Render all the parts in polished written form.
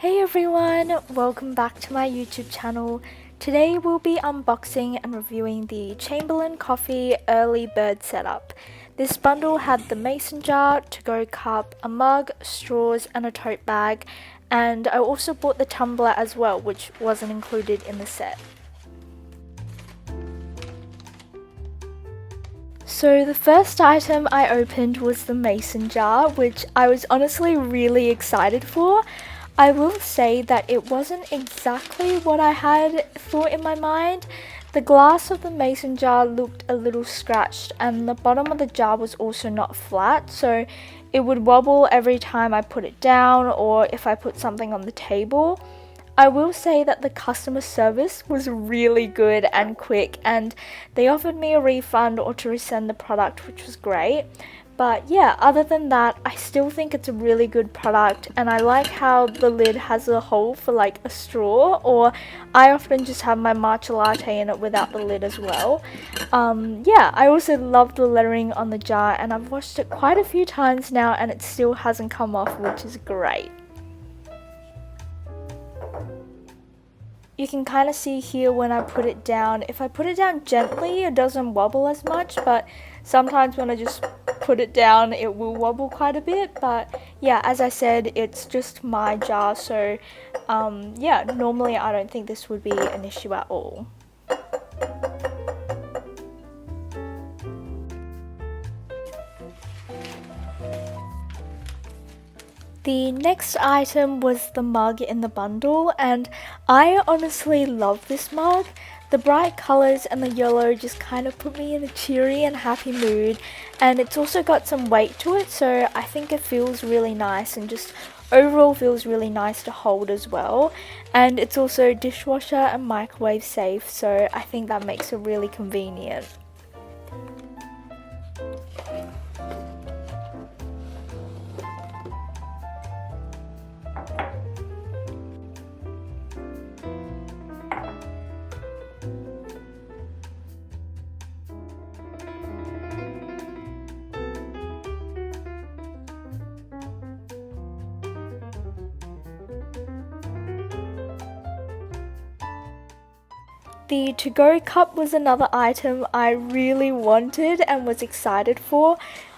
Hey everyone, welcome back to my YouTube channel. Today we'll be unboxing and reviewing the Chamberlain Coffee Early Bird Setup. This bundle had the mason jar, to-go cup, a mug, straws and a tote bag, and I also bought the tumbler as well, which wasn't included in the set. So the first item I opened was the mason jar, which I was honestly really excited for. I will say that it wasn't exactly what I had thought in my mind. The glass of the mason jar looked a little scratched and the bottom of the jar was also not flat, so it would wobble every time I put it down or if I put something on the table. I will say that the customer service was really good and quick, and they offered me a refund or to resend the product, which was great. But yeah, other than that, I still think it's a really good product, and I like how the lid has a hole for like a straw, or I often just have my matcha latte in it without the lid as well. Yeah, I also love the lettering on the jar, and I've washed it quite a few times now and it still hasn't come off, which is great. You can kind of see here when I put it down, if I put it down gently it doesn't wobble as much, but sometimes when I just put it down it will wobble quite a bit. But yeah, as I said, it's just my jar, so yeah, normally I don't think this would be an issue at all. The next item was the mug in the bundle, and I honestly love this mug. The bright colours and the yellow just kind of put me in a cheery and happy mood, and it's also got some weight to it, so I think it feels really nice and just overall feels really nice to hold as well. And it's also dishwasher and microwave safe, so I think that makes it really convenient. The to-go cup was another item I really wanted and was excited for.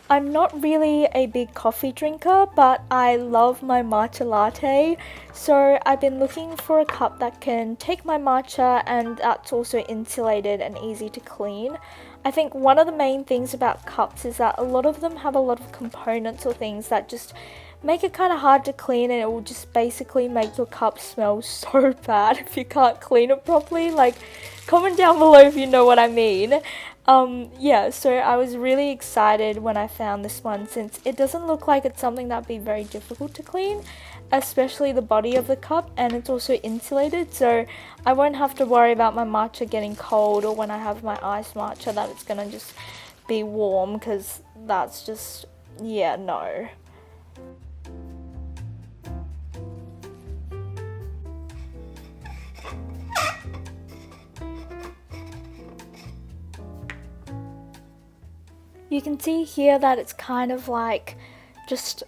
I'm not really a big coffee drinker, but I love my matcha latte, so I've been looking for a cup that can take my matcha and that's also insulated and easy to clean. I think one of the main things about cups is that a lot of them have a lot of components or things that just make it kind of hard to clean, and it will just basically make your cup smell so bad if you can't clean it properly. Like, comment down below if you know what I mean. Yeah, so I was really excited when I found this one, since it doesn't look like it's something that'd be very difficult to clean, especially the body of the cup, and it's also insulated, so I won't have to worry about my matcha getting cold, or when I have my iced matcha that it's gonna just be warm, because that's just, yeah, no. You can see here that it's kind of like just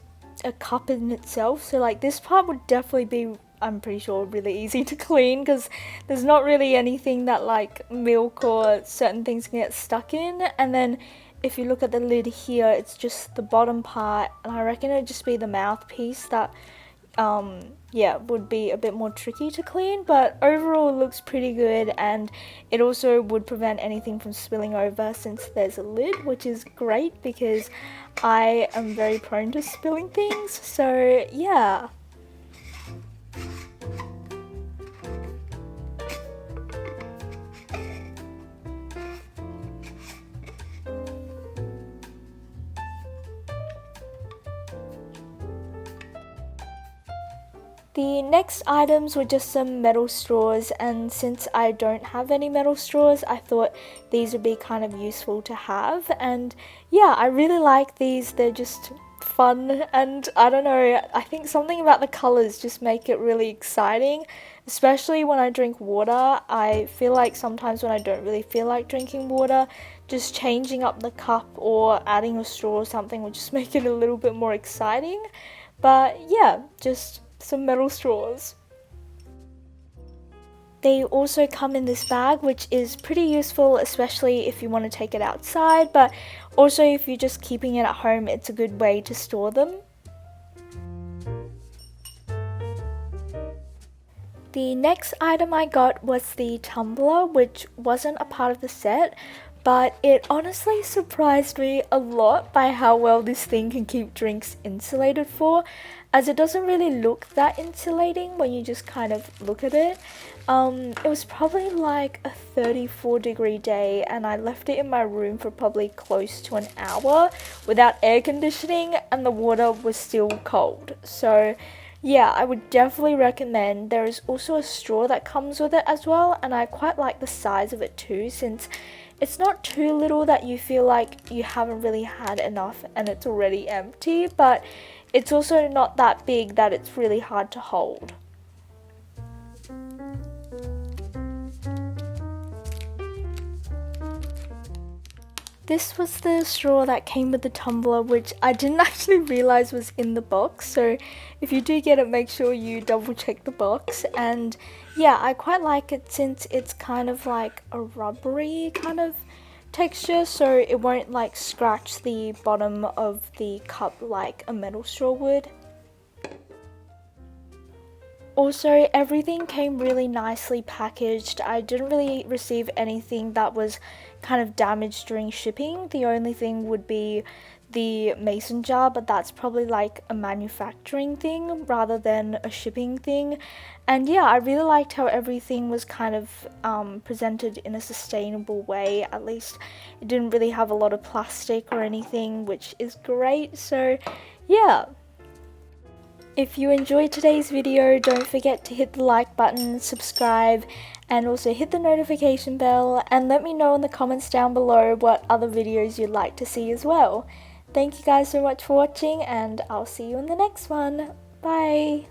a cup in itself, so like this part would definitely be, I'm pretty sure, really easy to clean, because there's not really anything that like milk or certain things can get stuck in. And then if you look at the lid here, it's just the bottom part, and I reckon it'd just be the mouthpiece that yeah, would be a bit more tricky to clean, but overall it looks pretty good, and it also would prevent anything from spilling over since there's a lid, which is great because I am very prone to spilling things, so yeah. The next items were just some metal straws, and since I don't have any metal straws, I thought these would be kind of useful to have. And yeah, I really like these. They're just fun, and I don't know, I think something about the colors just make it really exciting, especially when I drink water. I feel like sometimes when I don't really feel like drinking water, just changing up the cup or adding a straw or something would just make it a little bit more exciting. But yeah, just some metal straws. They also come in this bag, which is pretty useful, especially if you want to take it outside, but also if you're just keeping it at home, it's a good way to store them. The next item I got was the tumbler, which wasn't a part of the set, but it honestly surprised me a lot by how well this thing can keep drinks insulated for, as it doesn't really look that insulating when you just kind of look at it. It was probably like a 34-degree day, and I left it in my room for probably close to an hour without air conditioning, and the water was still cold. So yeah, I would definitely recommend. There is also a straw that comes with it as well, and I quite like the size of it too, since it's not too little that you feel like you haven't really had enough and it's already empty, but it's also not that big that it's really hard to hold. This was the straw that came with the tumbler, which I didn't actually realize was in the box, so if you do get it, make sure you double check the box. And yeah, I quite like it since it's kind of like a rubbery kind of texture, so it won't like scratch the bottom of the cup like a metal straw would. Also, everything came really nicely packaged. I didn't really receive anything that was kind of damaged during shipping. The only thing would be the mason jar, but that's probably like a manufacturing thing rather than a shipping thing. And yeah, I really liked how everything was kind of presented in a sustainable way. At least it didn't really have a lot of plastic or anything, which is great. So yeah. If you enjoyed today's video, don't forget to hit the like button, subscribe, and also hit the notification bell, and let me know in the comments down below what other videos you'd like to see as well. Thank you guys so much for watching, and I'll see you in the next one. Bye!